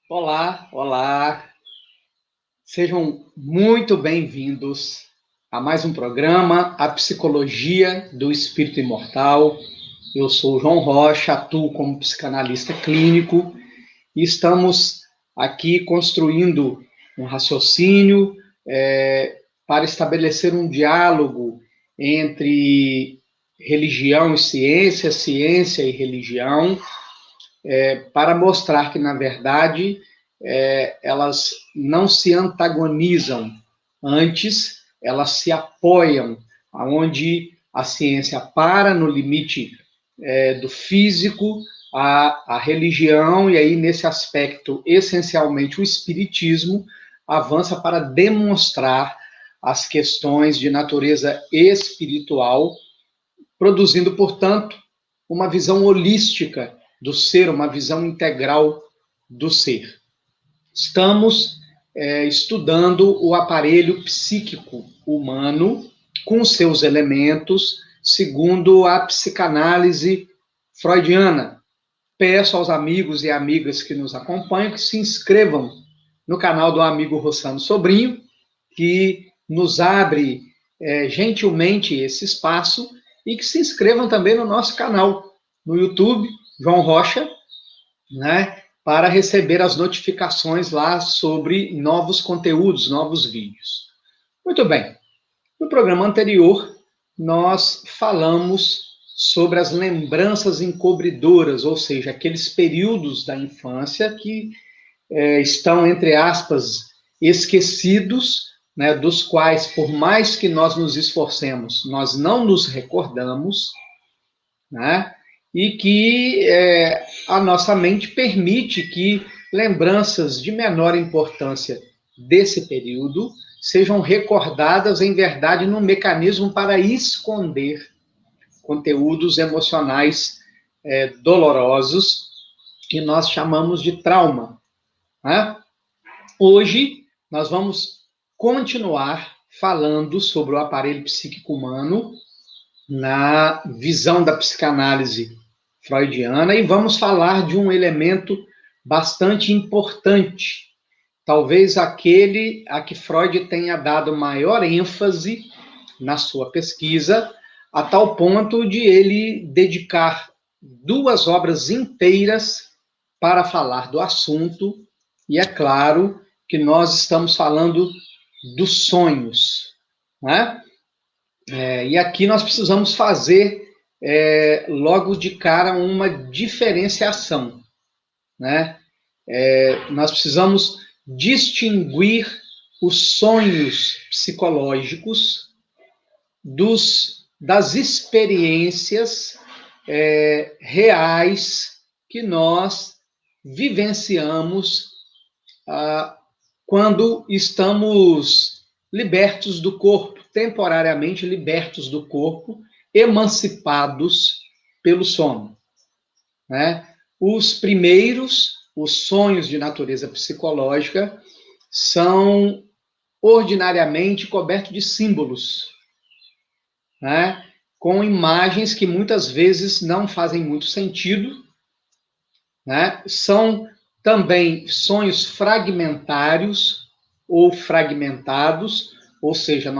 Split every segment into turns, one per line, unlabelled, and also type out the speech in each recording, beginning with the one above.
Olá, olá. Sejam muito bem-vindos a mais um programa, A Psicologia do Espírito Imortal. Eu sou o João Rocha, atuo como psicanalista clínico e estamos aqui construindo um raciocínio para estabelecer um diálogo entre religião e ciência, ciência e religião, para mostrar que, na verdade, elas não se antagonizam, antes elas se apoiam, aonde a ciência para no limite do físico, a religião, e aí nesse aspecto, essencialmente o espiritismo, avança para demonstrar as questões de natureza espiritual, produzindo, portanto, uma visão holística do ser, uma visão integral do ser. Estamos estudando o aparelho psíquico humano com seus elementos, segundo a psicanálise freudiana. Peço aos amigos e amigas que nos acompanham que se inscrevam no canal do amigo Rossano Sobrinho, que nos abre gentilmente esse espaço, e que se inscrevam também no nosso canal no YouTube, João Rocha, né, para receber as notificações lá sobre novos conteúdos, novos vídeos. Muito bem. No programa anterior, nós falamos sobre as lembranças encobridoras, ou seja, aqueles períodos da infância que estão, entre aspas, esquecidos, né, dos quais, por mais que nós nos esforcemos, nós não nos recordamos, né, e que a nossa mente permite que lembranças de menor importância desse período sejam recordadas, em verdade, num mecanismo para esconder conteúdos emocionais dolorosos, que nós chamamos de trauma, né? Hoje, nós vamos continuar falando sobre o aparelho psíquico humano na visão da psicanálise freudiana, e vamos falar de um elemento bastante importante, talvez aquele a que Freud tenha dado maior ênfase na sua pesquisa, a tal ponto de ele dedicar 2 obras inteiras para falar do assunto, e é claro que nós estamos falando dos sonhos, né? E aqui nós precisamos fazer logo de cara uma diferenciação, né? Nós precisamos distinguir os sonhos psicológicos das experiências reais que nós vivenciamos quando estamos libertos do corpo, temporariamente libertos do corpo, emancipados pelo sono, né? Os primeiros, os sonhos de natureza psicológica, são ordinariamente cobertos de símbolos, né? Com imagens que muitas vezes não fazem muito sentido, né? São também sonhos fragmentários ou fragmentados, ou seja,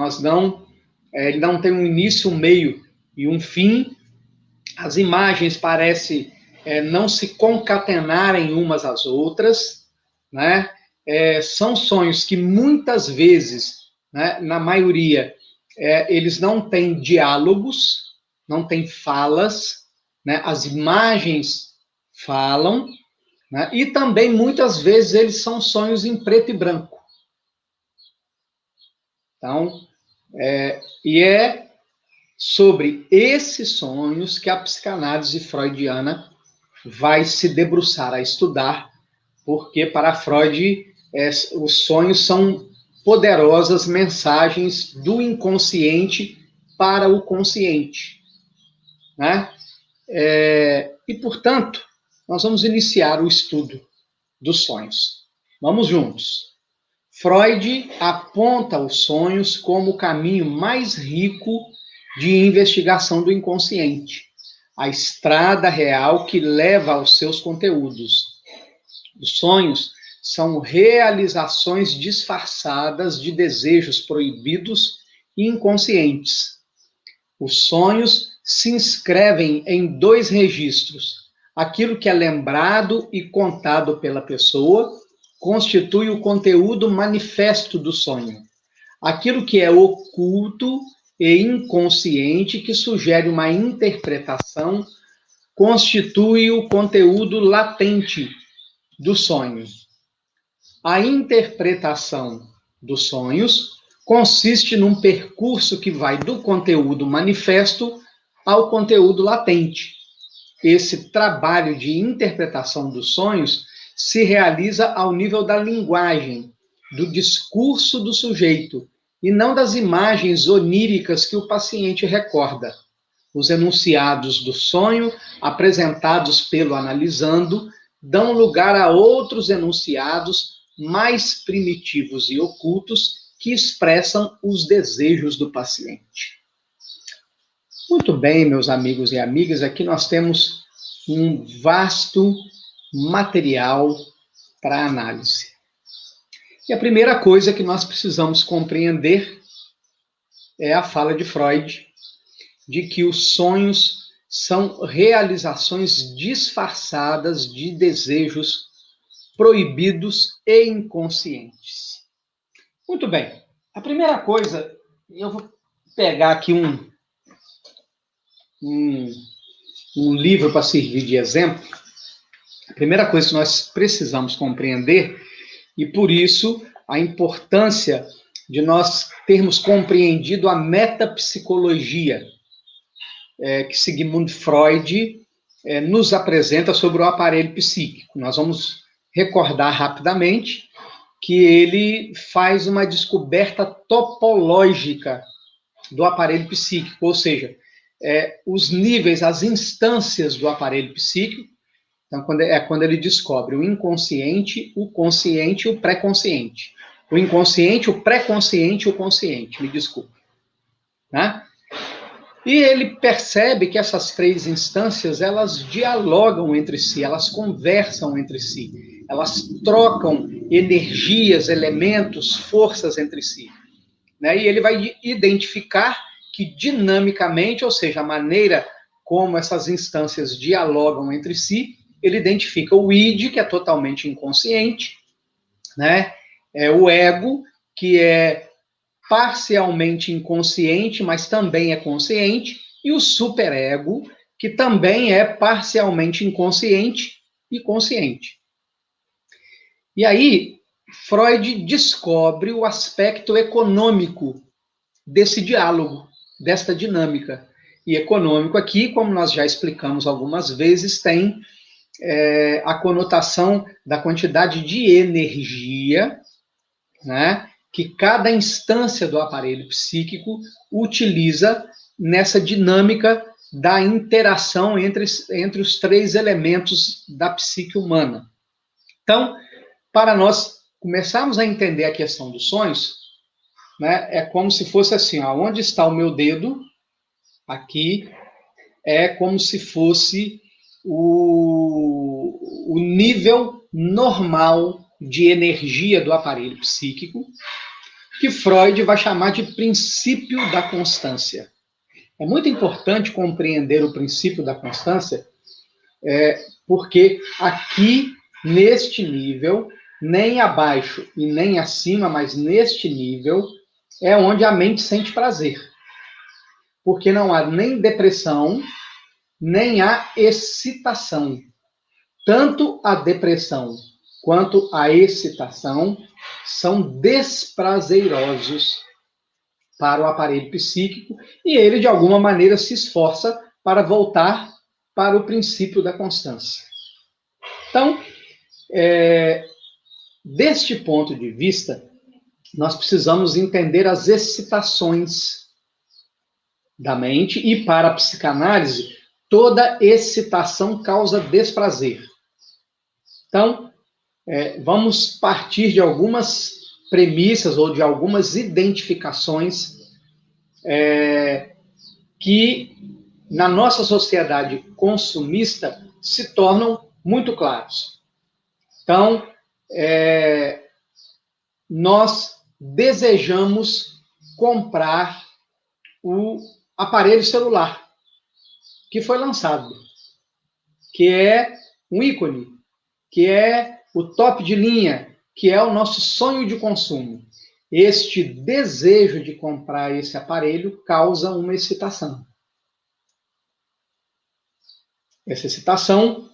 ele não tem um início, um meio e um fim. As imagens parecem não se concatenarem umas às outras, né? São sonhos que muitas vezes, né, na maioria, eles não têm diálogos, não têm falas, né? As imagens falam, né? E também muitas vezes eles são sonhos em preto e branco. Então, é sobre esses sonhos que a psicanálise freudiana vai se debruçar a estudar, porque para Freud os sonhos são poderosas mensagens do inconsciente para o consciente, né? E, portanto, nós vamos iniciar o estudo dos sonhos. Vamos juntos. Freud aponta os sonhos como o caminho mais rico de investigação do inconsciente, a estrada real que leva aos seus conteúdos. Os sonhos são realizações disfarçadas de desejos proibidos e inconscientes. Os sonhos se inscrevem em dois registros. Aquilo que é lembrado e contado pela pessoa constitui o conteúdo manifesto do sonho. Aquilo que é oculto e inconsciente, que sugere uma interpretação, constitui o conteúdo latente do sonho. A interpretação dos sonhos consiste num percurso que vai do conteúdo manifesto ao conteúdo latente. Esse trabalho de interpretação dos sonhos se realiza ao nível da linguagem, do discurso do sujeito, e não das imagens oníricas que o paciente recorda. Os enunciados do sonho, apresentados pelo analisando, dão lugar a outros enunciados mais primitivos e ocultos que expressam os desejos do paciente. Muito bem, meus amigos e amigas, aqui nós temos um vasto material para análise. E a primeira coisa que nós precisamos compreender é a fala de Freud, de que os sonhos são realizações disfarçadas de desejos proibidos e inconscientes. Muito bem. A primeira coisa, eu vou pegar aqui um livro para servir de exemplo. A primeira coisa que nós precisamos compreender, e por isso a importância de nós termos compreendido a metapsicologia, que Sigmund Freud nos apresenta sobre o aparelho psíquico. Nós vamos recordar rapidamente que ele faz uma descoberta topológica do aparelho psíquico, ou seja, os níveis, as instâncias do aparelho psíquico. Então, quando ele descobre o inconsciente, o consciente e o pré-consciente. O inconsciente, o pré-consciente e o consciente, me desculpe. Né? E ele percebe que essas três instâncias, elas dialogam entre si, elas conversam entre si, elas trocam energias, elementos, forças entre si. Né? E ele vai identificar que dinamicamente, ou seja, a maneira como essas instâncias dialogam entre si, ele identifica o id, que é totalmente inconsciente, né? O ego, que é parcialmente inconsciente, mas também é consciente, e o superego, que também é parcialmente inconsciente e consciente. E aí, Freud descobre o aspecto econômico desse diálogo, desta dinâmica. E econômico aqui, como nós já explicamos algumas vezes, tem a conotação da quantidade de energia, né, que cada instância do aparelho psíquico utiliza nessa dinâmica da interação entre os três elementos da psique humana. Então, para nós começarmos a entender a questão dos sonhos, né, é como se fosse assim, ó, onde está o meu dedo? Aqui é como se fosse o nível normal de energia do aparelho psíquico, que Freud vai chamar de princípio da constância. É muito importante compreender o princípio da constância, porque aqui, neste nível, nem abaixo e nem acima, mas neste nível, é onde a mente sente prazer. Porque não há nem depressão, nem há excitação. Tanto a depressão quanto a excitação são desprazerosos para o aparelho psíquico e ele, de alguma maneira, se esforça para voltar para o princípio da constância. Então, deste ponto de vista, nós precisamos entender as excitações da mente e, para a psicanálise, toda excitação causa desprazer. Então, vamos partir de algumas premissas ou de algumas identificações que, na nossa sociedade consumista, se tornam muito claros. Então, nós desejamos comprar o aparelho celular que foi lançado, que é um ícone, que é o top de linha, que é o nosso sonho de consumo. Este desejo de comprar esse aparelho causa uma excitação. Essa excitação,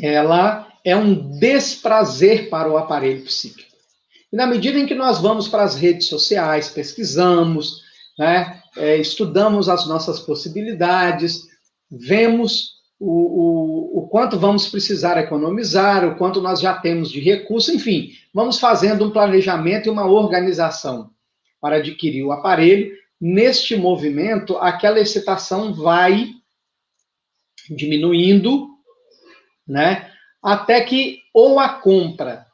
ela é um desprazer para o aparelho psíquico. E na medida em que nós vamos para as redes sociais, pesquisamos, né, estudamos as nossas possibilidades, vemos o quanto vamos precisar economizar, o quanto nós já temos de recurso, enfim, vamos fazendo um planejamento e uma organização para adquirir o aparelho. Neste movimento, aquela excitação vai diminuindo, né, até que ou a compra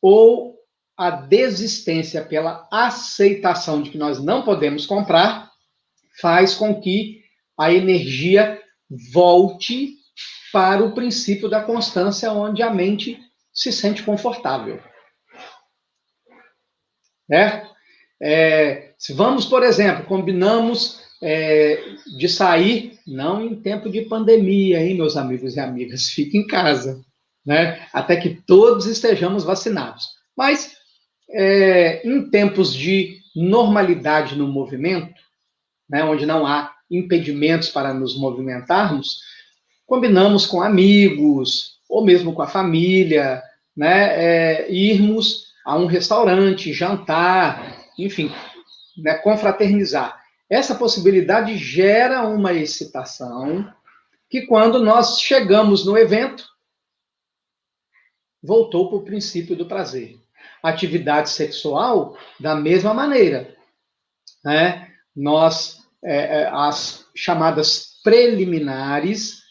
ou a desistência pela aceitação de que nós não podemos comprar faz com que a energia volte para o princípio da constância, onde a mente se sente confortável. Certo? Se vamos, por exemplo, combinamos de sair, não em tempo de pandemia, hein, meus amigos e amigas, fique em casa, né? Até que todos estejamos vacinados. Mas, em tempos de normalidade no movimento, né, onde não há impedimentos para nos movimentarmos, combinamos com amigos, ou mesmo com a família, né, irmos a um restaurante, jantar, enfim, né, confraternizar. Essa possibilidade gera uma excitação que, quando nós chegamos no evento, voltou para o princípio do prazer. Atividade sexual, da mesma maneira, né? As chamadas preliminares,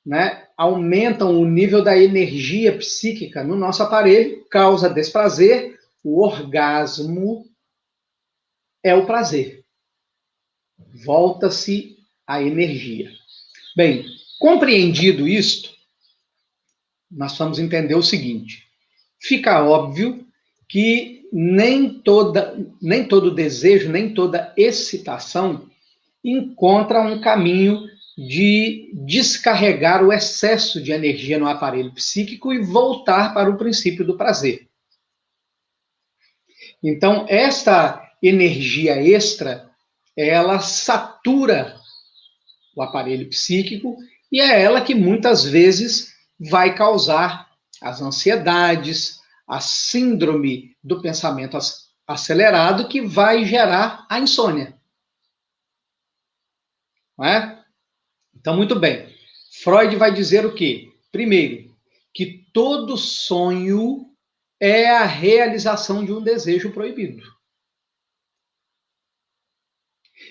né, aumentam o nível da energia psíquica no nosso aparelho, causa desprazer, o orgasmo é o prazer. Volta-se a energia. Bem, compreendido isto, nós vamos entender o seguinte: fica óbvio que nem todo desejo, nem toda excitação encontra um caminho de descarregar o excesso de energia no aparelho psíquico e voltar para o princípio do prazer. Então, esta energia extra, ela satura o aparelho psíquico e é ela que muitas vezes vai causar as ansiedades, a síndrome do pensamento acelerado, que vai gerar a insônia. Não é? Então, muito bem. Freud vai dizer o quê? Primeiro, que todo sonho é a realização de um desejo proibido.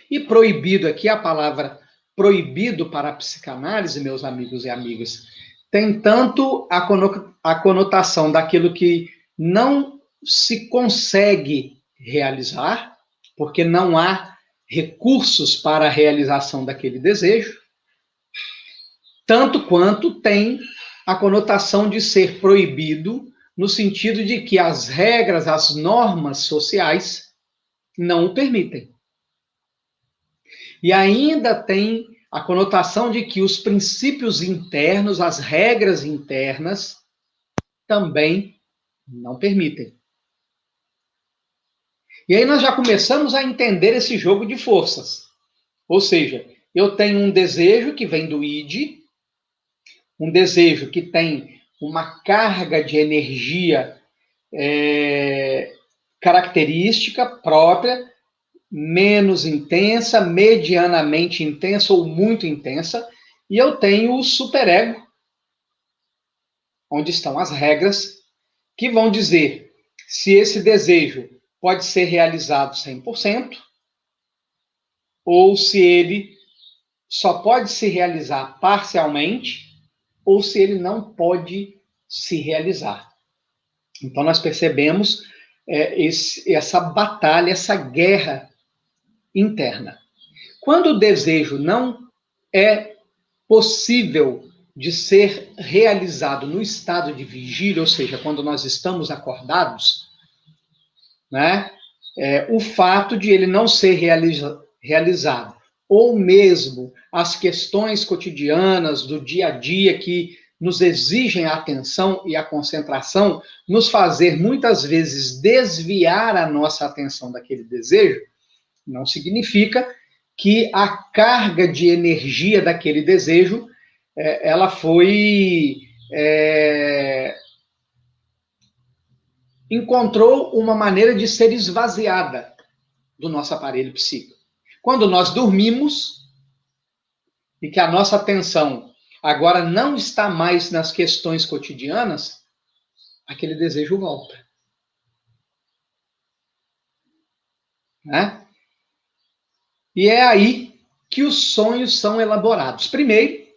E proibido aqui, a palavra proibido para a psicanálise, meus amigos e amigas, tem tanto a conotação daquilo que não se consegue realizar, porque não há recursos para a realização daquele desejo, tanto quanto tem a conotação de ser proibido, no sentido de que as regras, as normas sociais não o permitem. E ainda tem a conotação de que os princípios internos, as regras internas, também não permitem. E aí nós já começamos a entender esse jogo de forças. Ou seja, eu tenho um desejo que vem do id, um desejo que tem uma carga de energia característica própria, menos intensa, medianamente intensa ou muito intensa, e eu tenho o superego, onde estão as regras, que vão dizer se esse desejo pode ser realizado 100%, ou se ele só pode se realizar parcialmente, ou se ele não pode se realizar. Então, nós percebemos essa batalha, essa guerra interna. Quando o desejo não é possível de ser realizado no estado de vigília, ou seja, quando nós estamos acordados, né? O fato de ele não ser realizado, ou mesmo as questões cotidianas do dia a dia que nos exigem a atenção e a concentração, nos fazer muitas vezes desviar a nossa atenção daquele desejo, não significa que a carga de energia daquele desejo ela foi encontrou uma maneira de ser esvaziada do nosso aparelho psíquico. Quando nós dormimos e que a nossa atenção agora não está mais nas questões cotidianas, aquele desejo volta. Né? E é aí que os sonhos são elaborados. Primeiro,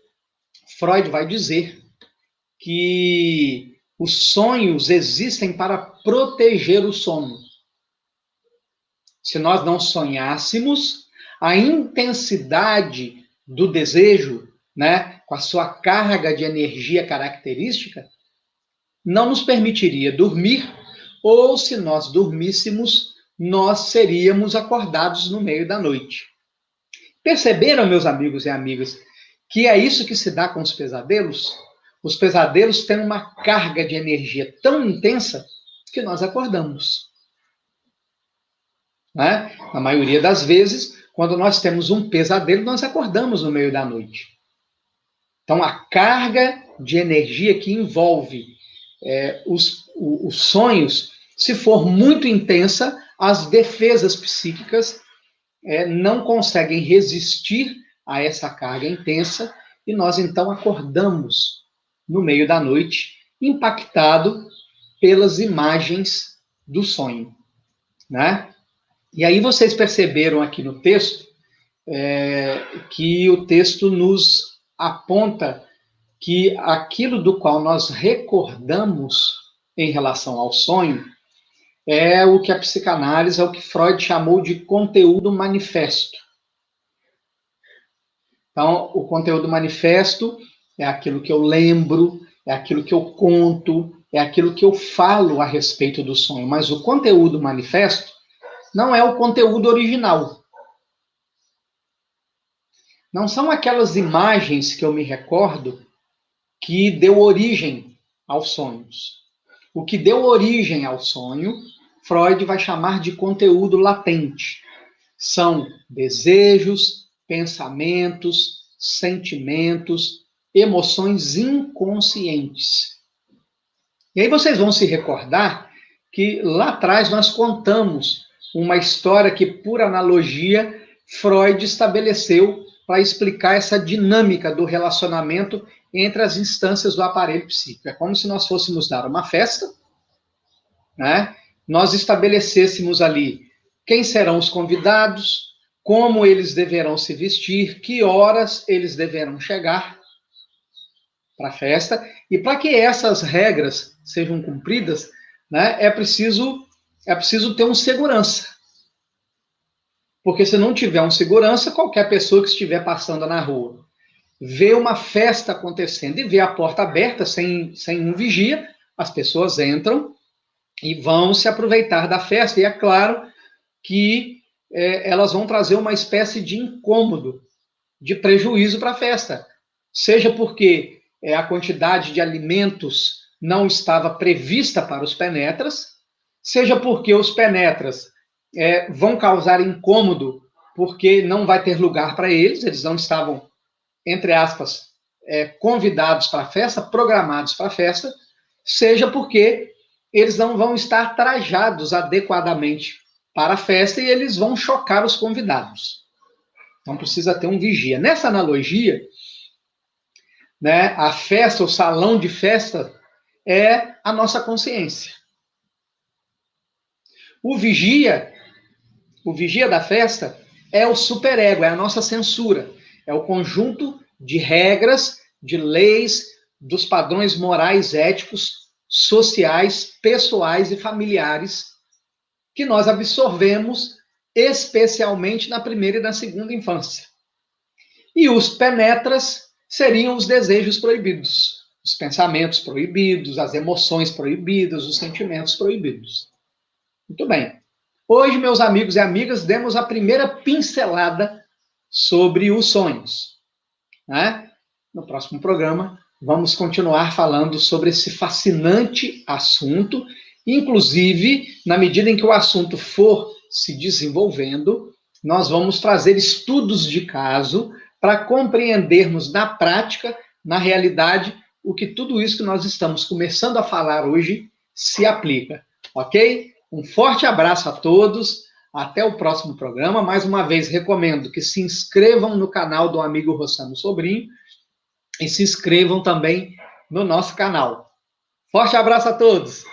Freud vai dizer que os sonhos existem para proteger o sono. Se nós não sonhássemos, a intensidade do desejo, né, com a sua carga de energia característica, não nos permitiria dormir, ou se nós dormíssemos, nós seríamos acordados no meio da noite. Perceberam, meus amigos e amigas, que é isso que se dá com os pesadelos? Os pesadelos têm uma carga de energia tão intensa que nós acordamos. Né? Na maioria das vezes, quando nós temos um pesadelo, nós acordamos no meio da noite. Então, a carga de energia que envolve os sonhos, se for muito intensa, as defesas psíquicas não conseguem resistir a essa carga intensa e nós, então, acordamos no meio da noite, impactado pelas imagens do sonho. Né? E aí vocês perceberam aqui no texto que o texto nos aponta que aquilo do qual nós recordamos em relação ao sonho é o que a psicanálise, é o que Freud chamou de conteúdo manifesto. Então, o conteúdo manifesto é aquilo que eu lembro, é aquilo que eu conto, é aquilo que eu falo a respeito do sonho. Mas o conteúdo manifesto não é o conteúdo original. Não são aquelas imagens que eu me recordo que deu origem aos sonhos. O que deu origem ao sonho, Freud vai chamar de conteúdo latente. São desejos, pensamentos, sentimentos, emoções inconscientes. E aí vocês vão se recordar que lá atrás nós contamos uma história que, por analogia, Freud estabeleceu para explicar essa dinâmica do relacionamento entre as instâncias do aparelho psíquico. É como se nós fôssemos dar uma festa, né? Nós estabelecêssemos ali quem serão os convidados, como eles deverão se vestir, que horas eles deverão chegar para a festa, e para que essas regras sejam cumpridas, né, é preciso ter um segurança. Porque se não tiver um segurança, qualquer pessoa que estiver passando na rua, vê uma festa acontecendo e vê a porta aberta, sem um vigia, as pessoas entram e vão se aproveitar da festa. E é claro que elas vão trazer uma espécie de incômodo, de prejuízo para a festa. Seja porque a quantidade de alimentos não estava prevista para os penetras, seja porque os penetras vão causar incômodo porque não vai ter lugar para eles não estavam, entre aspas, convidados para a festa, programados para a festa, seja porque eles não vão estar trajados adequadamente para a festa e eles vão chocar os convidados. Então precisa ter um vigia. Nessa analogia, né, a festa, o salão de festa, é a nossa consciência. O vigia da festa é o superego, é a nossa censura. É o conjunto de regras, de leis, dos padrões morais, éticos, sociais, pessoais e familiares que nós absorvemos especialmente na primeira e na segunda infância. E os penetras seriam os desejos proibidos, os pensamentos proibidos, as emoções proibidas, os sentimentos proibidos. Muito bem. Hoje, meus amigos e amigas, demos a primeira pincelada sobre os sonhos, né? No próximo programa, vamos continuar falando sobre esse fascinante assunto. Inclusive, na medida em que o assunto for se desenvolvendo, nós vamos trazer estudos de caso para compreendermos na prática, na realidade, o que tudo isso que nós estamos começando a falar hoje se aplica, ok? Um forte abraço a todos, até o próximo programa. Mais uma vez, recomendo que se inscrevam no canal do amigo Rossano Sobrinho e se inscrevam também no nosso canal. Forte abraço a todos!